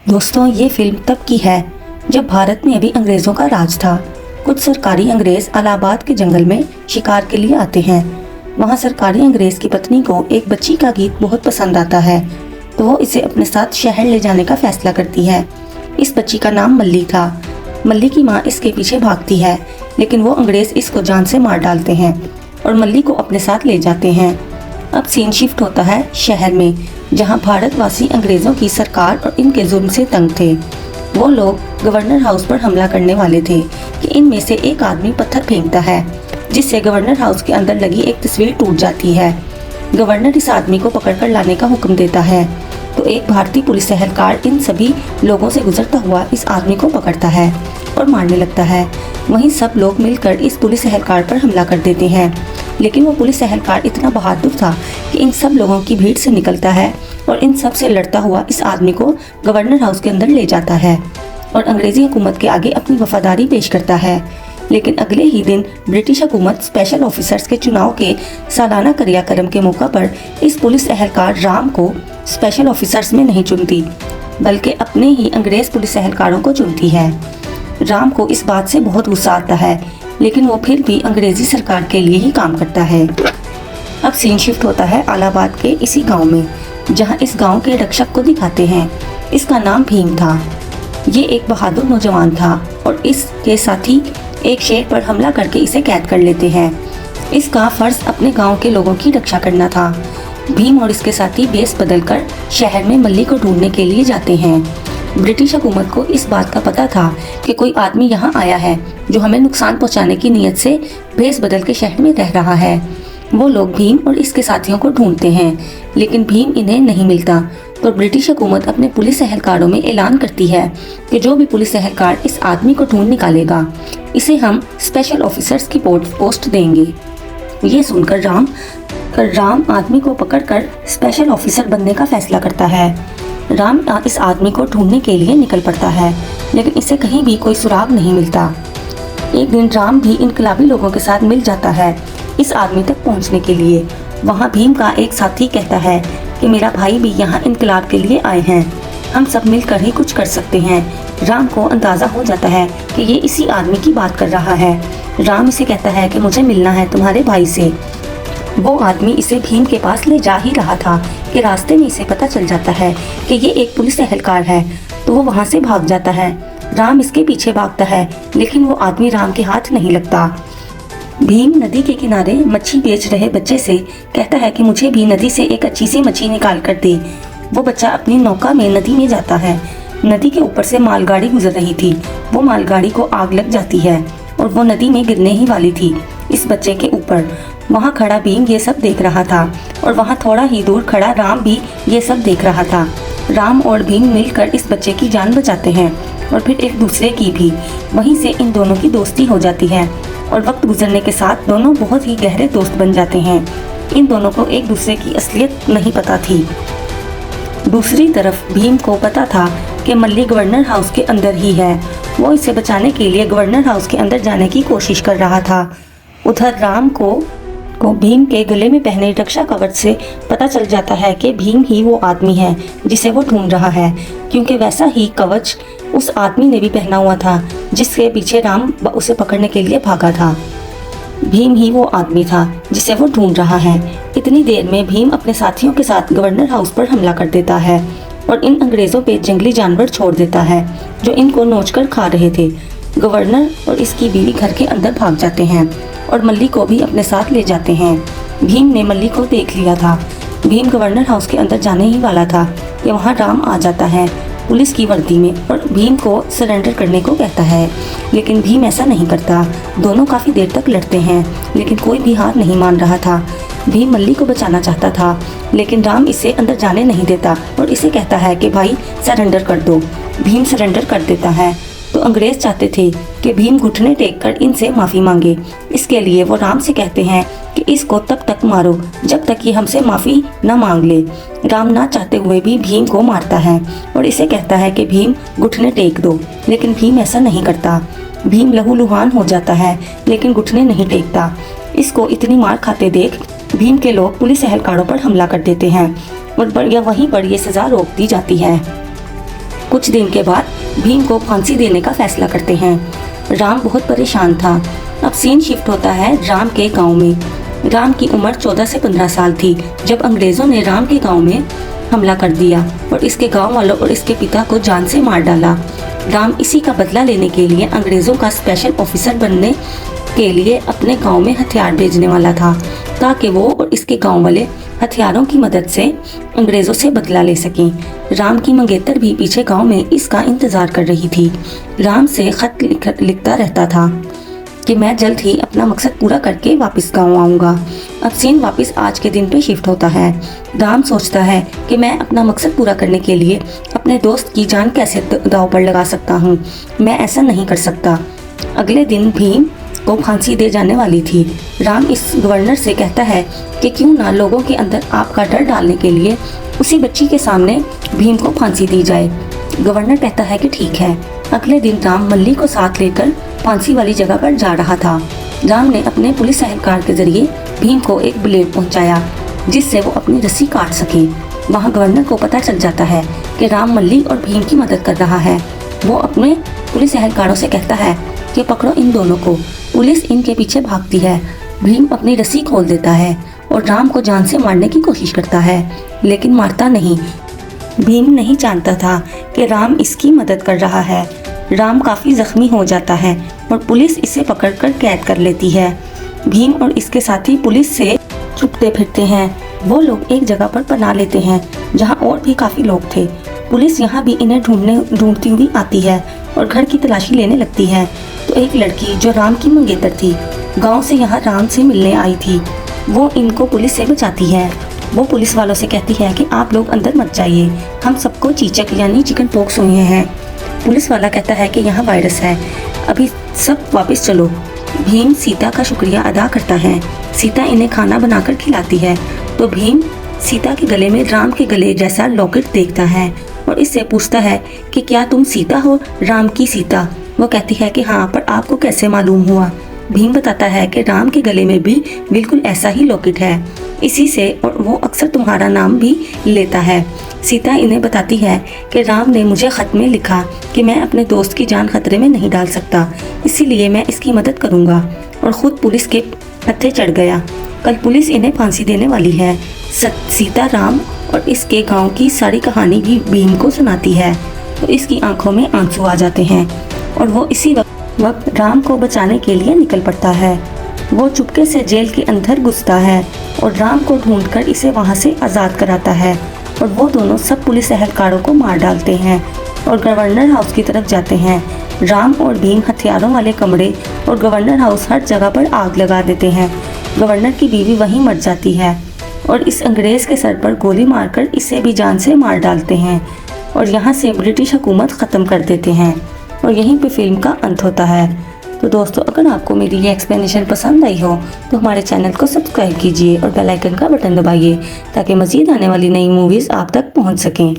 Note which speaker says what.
Speaker 1: दोस्तों, ये फिल्म तब की है जब भारत में अभी अंग्रेजों का राज था। कुछ सरकारी अंग्रेज इलाहाबाद के जंगल में शिकार के लिए आते हैं। वहाँ सरकारी अंग्रेज की पत्नी को एक बच्ची का गीत बहुत पसंद आता है, तो वो इसे अपने साथ शहर ले जाने का फैसला करती है। इस बच्ची का नाम मल्ली था। मल्ली की माँ इसके पीछे भागती है, लेकिन वो अंग्रेज इसको जान से मार डालते हैं और मल्ली को अपने साथ ले जाते हैं। अब सीन शिफ्ट होता है शहर में, जहां भारतवासी अंग्रेजों की सरकार और इनके जुल्म से तंग थे। वो लोग गवर्नर हाउस पर हमला करने वाले थे कि इनमें से एक आदमी पत्थर फेंकता है, जिससे गवर्नर हाउस के अंदर लगी एक तस्वीर टूट जाती है। गवर्नर इस आदमी को पकड़कर लाने का हुक्म देता है, तो एक भारतीय पुलिस एहलकार इन सभी लोगों से गुजरता हुआ इस आदमी को पकड़ता है और मारने लगता है। वहीं सब लोग मिलकर इस पुलिस एहलकार पर हमला कर देते हैं, लेकिन वो पुलिस एहलकार इतना बहादुर था कि इन सब लोगों की भीड़ से निकलता है और इन सब से लड़ता हुआ इस आदमी को गवर्नर हाउस के अंदर ले जाता है और अंग्रेजी हुकूमत के आगे अपनी वफादारी पेश करता है। लेकिन अगले ही दिन ब्रिटिश हुकूमत स्पेशल ऑफिसर्स के चुनाव के सालाना क्रियाक्रम के मौका पर इस पुलिस एहलकार राम को स्पेशल ऑफिसर्स में नहीं चुनती, बल्कि अपने ही अंग्रेज पुलिस एहलकारों को चुनती है। राम को इस बात से बहुत गुस्सा आता है, लेकिन वो फिर भी अंग्रेजी सरकार के लिए ही काम करता है। अब सीन शिफ्ट होता है इलाहाबाद के इसी गांव में, जहां इस गांव के रक्षक को दिखाते हैं। इसका नाम भीम था। ये एक बहादुर नौजवान था और इसके साथी एक शेर पर हमला करके इसे कैद कर लेते हैं। इसका फर्ज अपने गांव के लोगों की रक्षा करना था। भीम और इसके साथी बेस बदलकर शहर में मल्ली को ढूंढने के लिए जाते हैं। ब्रिटिश हुकूमत को इस बात का पता था कि कोई आदमी यहाँ आया है जो हमें नुकसान पहुँचाने की नीयत से भेस बदल के शहर में रह रहा है। वो लोग भीम और इसके साथियों को ढूंढते हैं, लेकिन भीम इन्हें नहीं मिलता। तो ब्रिटिश हुकूमत अपने पुलिस एहलकारों में ऐलान करती है कि जो भी पुलिस एहलकार इस आदमी को ढूंढ निकालेगा, इसे हम स्पेशल ऑफिसर्स की पोस्ट देंगे। ये सुनकर राम आदमी को पकड़कर स्पेशल ऑफिसर बनने का फैसला करता है। राम इस आदमी को ढूंढने के लिए निकल पड़ता है, लेकिन इसे कहीं भी कोई सुराग नहीं मिलता। एक दिन राम भी इनकलाबी लोगों के साथ मिल जाता है इस आदमी तक पहुंचने के लिए। वहां भीम का एक साथी कहता है कि मेरा भाई भी यहाँ इनकलाब के लिए आए हैं, हम सब मिलकर ही कुछ कर सकते हैं। राम को अंदाजा हो जाता है कि ये इसी आदमी की बात कर रहा है। राम इसे कहता है कि मुझे मिलना है तुम्हारे भाई से। वो आदमी इसे भीम के पास ले जा ही रहा था कि रास्ते में इसे पता चल जाता है कि ये एक पुलिस एहलकार है, तो वो वहाँ से भाग जाता है। राम इसके पीछे भागता है, लेकिन वो आदमी राम के हाथ नहीं लगता। भीम नदी के किनारे मच्छी बेच रहे बच्चे से कहता है कि मुझे भी नदी से एक अच्छी सी मच्छी निकाल कर दे। वो बच्चा अपनी नौका में नदी में जाता है। नदी के ऊपर से मालगाड़ी गुजर रही थी। वो मालगाड़ी को आग लग जाती है और वो नदी में गिरने ही वाली थी इस बच्चे के ऊपर। वहाँ खड़ा भीम ये सब देख रहा था और वहाँ थोड़ा ही दूर खड़ा राम भी ये सब देख रहा था। राम और भीम मिलकर इस बच्चे की जान बचाते हैं और फिर एक दूसरे की भी। वहीं से इन दोनों की दोस्ती हो जाती है और वक्त गुजरने के साथ दोनों बहुत ही गहरे दोस्त बन जाते हैं। इन दोनों को एक दूसरे की असलियत नहीं पता थी। दूसरी तरफ भीम को पता था कि मल्ली गवर्नर हाउस के अंदर ही है। वो इसे बचाने के लिए गवर्नर हाउस के अंदर जाने की कोशिश कर रहा था। उधर राम को भीम के गले में पहने रक्षा कवच से पता चल जाता है कि भीम ही वो आदमी है जिसे वो ढूंढ रहा है, क्योंकि वैसा ही कवच उस आदमी ने भी पहना हुआ था जिसके पीछे राम उसे पकड़ने के लिए भागा था। भीम ही वो आदमी था जिसे वो ढूंढ रहा है। इतनी देर में भीम अपने साथियों के साथ गवर्नर हाउस पर हमला कर देता है और इन अंग्रेजों पे जंगली जानवर छोड़ देता है जो इनको नोचकर खा रहे थे। गवर्नर और इसकी बीवी घर के अंदर भाग जाते हैं और मल्ली को भी अपने साथ ले जाते हैं। भीम ने मल्ली को देख लिया था। भीम गवर्नर हाउस के अंदर जाने ही वाला था कि वहाँ राम आ जाता है पुलिस की वर्दी में और भीम को सरेंडर करने को कहता है, लेकिन भीम ऐसा नहीं करता। दोनों काफ़ी देर तक लड़ते हैं, लेकिन कोई भी हार नहीं मान रहा था। भीम मल्ली को बचाना चाहता था, लेकिन राम इसे अंदर जाने नहीं देता और इसे कहता है कि भाई सरेंडर कर दो। भीम सरेंडर कर देता है। तो अंग्रेज चाहते थे कि भीम घुटने टेक कर इनसे माफ़ी मांगे। इसके लिए वो राम से कहते हैं कि इसको तब तक मारो जब तक ये हमसे माफ़ी न मांग ले। राम ना चाहते हुए भी भीम को मारता है और इसे कहता है कि भीम घुटने टेक दो, लेकिन भीम ऐसा नहीं करता। भीम लहूलुहान हो जाता है, लेकिन घुटने नहीं टेकता। इसको इतनी मार खाते देख भीम के लोग पुलिस एहलकारों पर हमला कर देते हैं और वहीं पर ये सज़ा रोक दी जाती है। कुछ दिन के बाद भीम को फांसी देने का फैसला करते हैं। राम बहुत परेशान था। अब सीन शिफ्ट होता है राम के गांव में। राम की उम्र 14 से 15 साल थी जब अंग्रेजों ने राम के गांव में हमला कर दिया और इसके गांव वालों और इसके पिता को जान से मार डाला। राम इसी का बदला लेने के लिए अंग्रेजों का स्पेशल ऑफिसर बनने के लिए अपने गांव में हथियार भेजने वाला था, ताकि वो और इसके गांव वाले हथियारों की मदद से अंग्रेजों से बदला ले सकें। राम की मंगेतर भी पीछे गांव में इसका इंतजार कर रही थी। राम से खत लिखता रहता था कि मैं जल्द ही अपना मकसद पूरा करके वापस गांव आऊँगा। अब सीन वापस आज के दिन पे शिफ्ट होता है। राम सोचता है कि मैं अपना मकसद पूरा करने के लिए अपने दोस्त की जान कैसे दांव पर लगा सकता हूँ। मैं ऐसा नहीं कर सकता। अगले दिन भीम को फांसी दे जाने वाली थी। राम इस गवर्नर से कहता है कि क्यों ना लोगों के अंदर आपका डर डालने के लिए उसी बच्ची के सामने भीम को फांसी दी जाए। गवर्नर कहता है कि ठीक है। अगले दिन राम मल्ली को साथ लेकर फांसी वाली जगह पर जा रहा था। राम ने अपने पुलिस एहलकार के जरिए भीम को एक ब्लेड पहुंचाया जिससे वो अपनी रस्सी काट सके। वहां गवर्नर को पता चल जाता है कि राम मल्ली और भीम की मदद कर रहा है। वो अपने पुलिस एहलकारों से कहता है कि पकड़ो इन दोनों को। पुलिस इनके पीछे भागती है। भीम अपनी रस्सी खोल देता है और राम को जान से मारने की कोशिश करता है, लेकिन मारता नहीं। भीम नहीं जानता था कि राम इसकी मदद कर रहा है। राम काफी जख्मी हो जाता है और पुलिस इसे पकड़कर कैद कर लेती है। भीम और इसके साथी पुलिस से छुपते फिरते हैं। वो लोग एक जगह पर पनाह लेते हैं जहां और भी काफी लोग थे। पुलिस यहाँ भी इन्हें ढूंढती हुई आती है और घर की तलाशी लेने लगती है। तो एक लड़की जो राम की मंगेतर थी, गांव से यहाँ राम से मिलने आई थी, वो इनको पुलिस से बचाती है। वो पुलिस वालों से कहती है कि आप लोग अंदर मत जाइए, हम सबको चीचक यानी चिकन पॉक्स हुए हैं। पुलिस वाला कहता है कि यहाँ वायरस है, अभी सब वापस चलो। भीम सीता का शुक्रिया अदा करता है। सीता इन्हें खाना बनाकर खिलाती है तो भीम सीता के गले में राम के गले जैसा लॉकेट देखता है और इससे पूछता है कि क्या तुम सीता हो, राम की सीता। वो कहती है कि हाँ, पर आपको कैसे मालूम हुआ। भीम बताता है कि राम के गले में भी बिल्कुल ऐसा ही लॉकेट है, इसी से और वो अक्सर तुम्हारा नाम भी लेता है। सीता इन्हें बताती है कि राम ने मुझे खत में लिखा कि मैं अपने दोस्त की जान खतरे में नहीं डाल सकता, इसीलिए मैं इसकी मदद करूँगा, और ख़ुद पुलिस के हत्थे चढ़ गया। कल पुलिस इन्हें फांसी देने वाली है। सीता राम और इसके गांव की सारी कहानी भी भीम को सुनाती है तो इसकी आंखों में आंसू आ जाते हैं और वो इसी वक्त राम को बचाने के लिए निकल पड़ता है। वो चुपके से जेल के अंदर घुसता है और राम को ढूंढकर इसे वहां से आज़ाद कराता है और वो दोनों सब पुलिस एहलकारों को मार डालते हैं और गवर्नर हाउस की तरफ जाते हैं। राम और भीम हथियारों वाले कमरे और गवर्नर हाउस हर जगह पर आग लगा देते हैं। गवर्नर की बीवी वहीं मर जाती है और इस अंग्रेज़ के सर पर गोली मारकर इसे भी जान से मार डालते हैं और यहाँ से ब्रिटिश हुकूमत ख़त्म कर देते हैं और यहीं पे फिल्म का अंत होता है। तो दोस्तों, अगर आपको मेरी ये एक्सप्लेनेशन पसंद आई हो तो हमारे चैनल को सब्सक्राइब कीजिए और बेल आइकन का बटन दबाइए ताकि मज़ीद आने वाली नई मूवीज़ आप तक पहुँच सकें।